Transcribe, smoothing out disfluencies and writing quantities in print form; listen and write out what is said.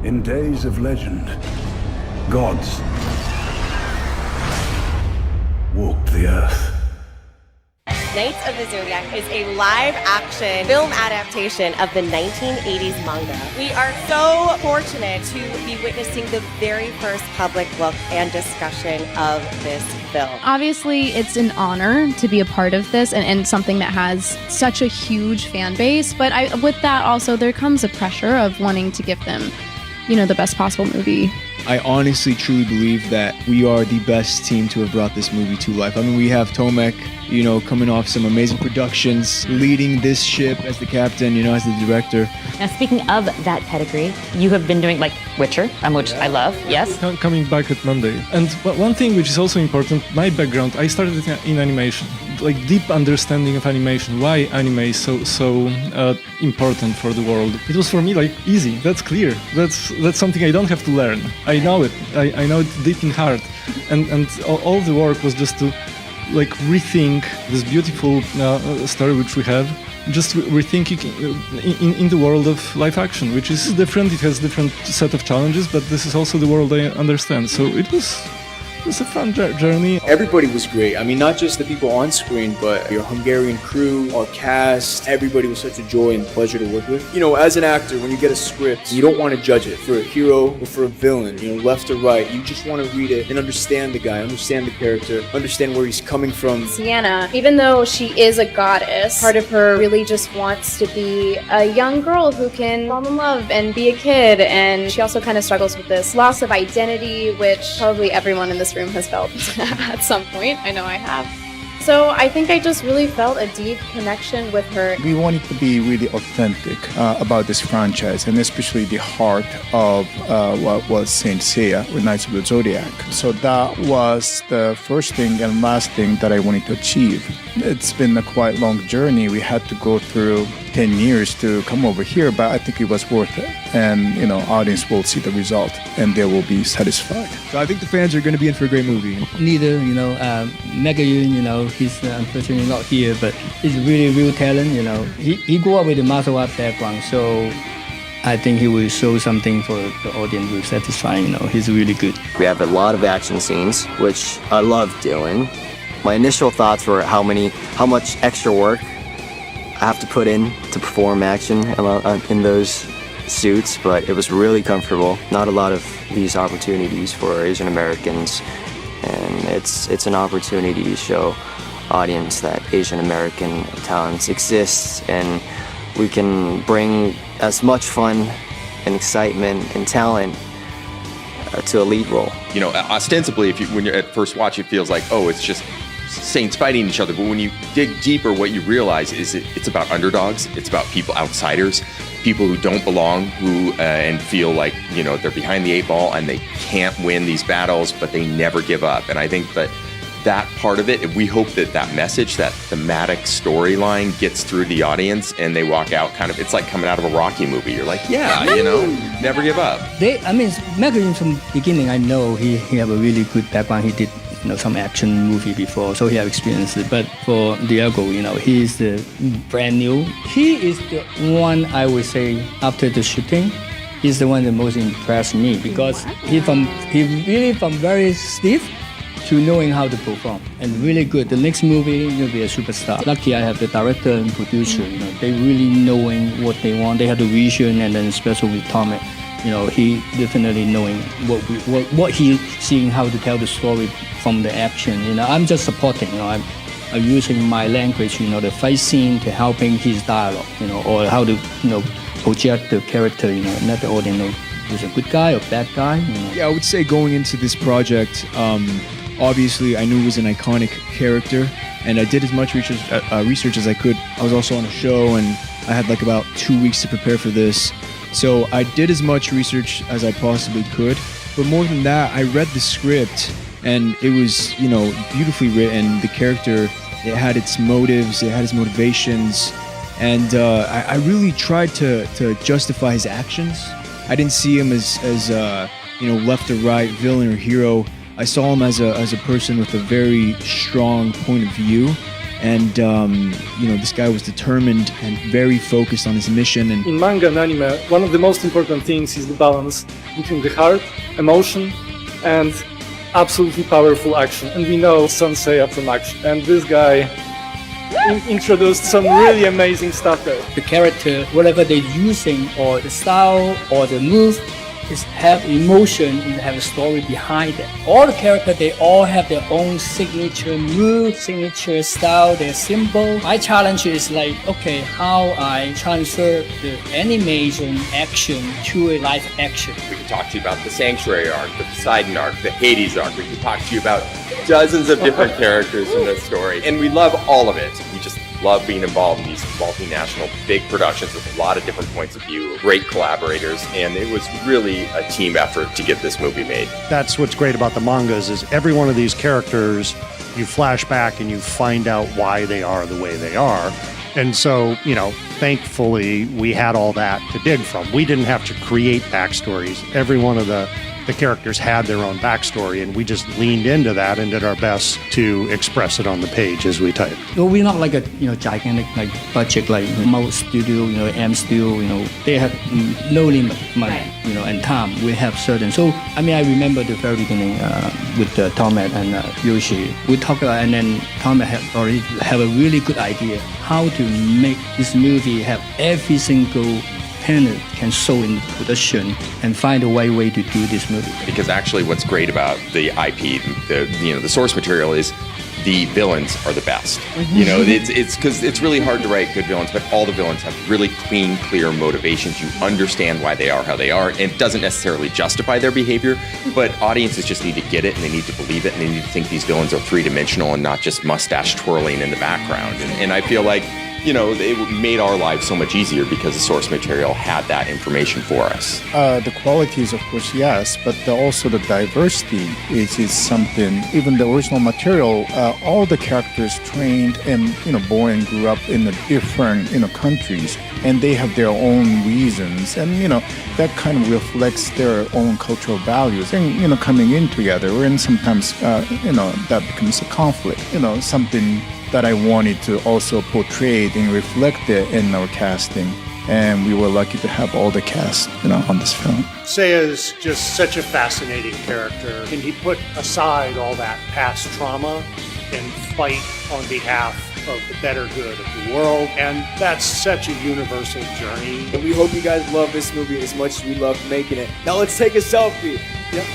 In days of legend, gods walked the earth. Knights of the Zodiac is a live-action film adaptation of the 1980s manga. We are so fortunate to be witnessing the very first public look and discussion of this film. Obviously, it's an honor to be a part of this and something that has such a huge fan base, but with that also there comes a pressure of wanting to give them, the best possible movie. I honestly, truly believe that we are the best team to have brought this movie to life. I mean, we have Tomek, coming off some amazing productions, leading this ship as the captain, as the director. Now, speaking of that pedigree, you have been doing, Witcher, which I love, yes? Coming back at Monday. And one thing which is also important, my background, I started in animation. Deep understanding of animation, why anime is so important for the world. It was for me easy, that's clear. That's something I don't have to learn. I know it. I know it deep in heart. And all the work was just to rethink this beautiful story which we have, just rethink it in the world of live action, which is different. It has different set of challenges, but this is also the world I understand. So it was a fun journey. Everybody was great. I mean, not just the people on screen, but your Hungarian crew, our cast, everybody was such a joy and pleasure to work with. As an actor, when you get a script, you don't want to judge it for a hero or for a villain, left or right. You just want to read it and understand the guy, understand the character, understand where he's coming from. Sienna, even though she is a goddess, part of her really just wants to be a young girl who can fall in love and be a kid, and she also kind of struggles with this loss of identity, which probably everyone in this room has felt at some point. I know I have. So I think I just really felt a deep connection with her. We wanted to be really authentic about this franchise, and especially the heart of what was Saint Seiya with Knights of the Zodiac. So that was the first thing and last thing that I wanted to achieve. It's been a quite long journey. We had to go through 10 years to come over here, but I think it was worth it. And, audience will see the result and they will be satisfied. So I think the fans are going to be in for a great movie. Leader, Megayun, he's unfortunately not here, but he's really real talent, He grew up with a martial art background, so I think he will show something for the audience will satisfy, he's really good. We have a lot of action scenes, which I love doing. My initial thoughts were how much extra work I have to put in to perform action in those suits, but it was really comfortable. Not a lot of these opportunities for Asian Americans, and it's an opportunity to show audience that Asian American talents exist, and we can bring as much fun and excitement and talent to a lead role. Ostensibly, when you're at first watch, it feels like, oh, it's just saints fighting each other, but when you dig deeper, what you realize is it's about underdogs. It's about people, outsiders, people who don't belong, and feel like they're behind the 8 ball and they can't win these battles, but they never give up. And I think that part of it, we hope that message, that thematic storyline gets through the audience, and they walk out it's like coming out of a Rocky movie. You're like, never give up. Megayun from beginning, I know he have a really good background. He did some action movie before, so he have experience. But for Diego, he is brand new. He is the one, I would say, after the shooting, he's the one that most impressed me, because he really from very stiff to knowing how to perform, and really good. The next movie, he'll be a superstar. Lucky I have the director and producer, they really knowing what they want. They have the vision, and then especially with Tomek, he definitely knowing what he's seeing, how to tell the story from the action. I'm just supporting. I'm using my language, the fight scene to helping his dialogue, or how to, project the character, let the audience know who's a good guy or bad guy. Yeah, I would say going into this project, obviously I knew it was an iconic character, and I did as much research as I could. I was also on a show, and I had about 2 weeks to prepare for this. So I did as much research as I possibly could, but more than that, I read the script, and it was, beautifully written. The character, it had its motives, it had its motivations, and I really tried to justify his actions. I didn't see him as left or right, villain or hero. I saw him as a person with a very strong point of view, And this guy was determined and very focused on his mission. And in manga and anime, one of the most important things is the balance between the heart, emotion, and absolutely powerful action. And we know Seiya from action. And this guy introduced some really amazing stuff there. The character, whatever they're using, or the style, or the move, is have emotion and have a story behind it. All the characters, they all have their own signature move, signature style, their symbol. My challenge is like, okay, how I transfer the animation action to a live action. We can talk to you about the Sanctuary arc, the Poseidon arc, the Hades arc. We can talk to you about dozens of different characters in this story. And we love all of it. We just love being involved in these multinational big productions with a lot of different points of view, great collaborators, and it was really a team effort to get this movie made. That's what's great about the mangas is every one of these characters, you flash back and you find out why they are the way they are. And so, thankfully, we had all that to dig from. We didn't have to create backstories. Every one of the characters had their own backstory, and we just leaned into that and did our best to express it on the page as we typed. No, we're not like a gigantic budget like most studio, M Studio, they have no limit money, and time. We have certain. So I remember the very beginning with Tomat and Yoshi. We talked about, and then Tomat already have a really good idea how to make this movie have every single planet can show in production and find a right way to do this movie. Because actually what's great about the IP, the source material is the villains are the best. It's because it's really hard to write good villains, but all the villains have really clean, clear motivations. You understand why they are how they are, and it doesn't necessarily justify their behavior, but audiences just need to get it, and they need to believe it, and they need to think these villains are three-dimensional and not just mustache twirling in the background. And I feel like it made our lives so much easier because the source material had that information for us. The qualities, of course, yes, but also the diversity is something. Even the original material, all the characters trained and born and grew up in the different countries, and they have their own reasons, and that kind of reflects their own cultural values, and coming in together, and sometimes that becomes a conflict. Something that I wanted to also portray and reflect it in our casting. And we were lucky to have all the cast, on this film. Seiya is just such a fascinating character. And he put aside all that past trauma and fight on behalf of the better good of the world. And that's such a universal journey. And we hope you guys love this movie as much as we love making it. Now let's take a selfie. Yep.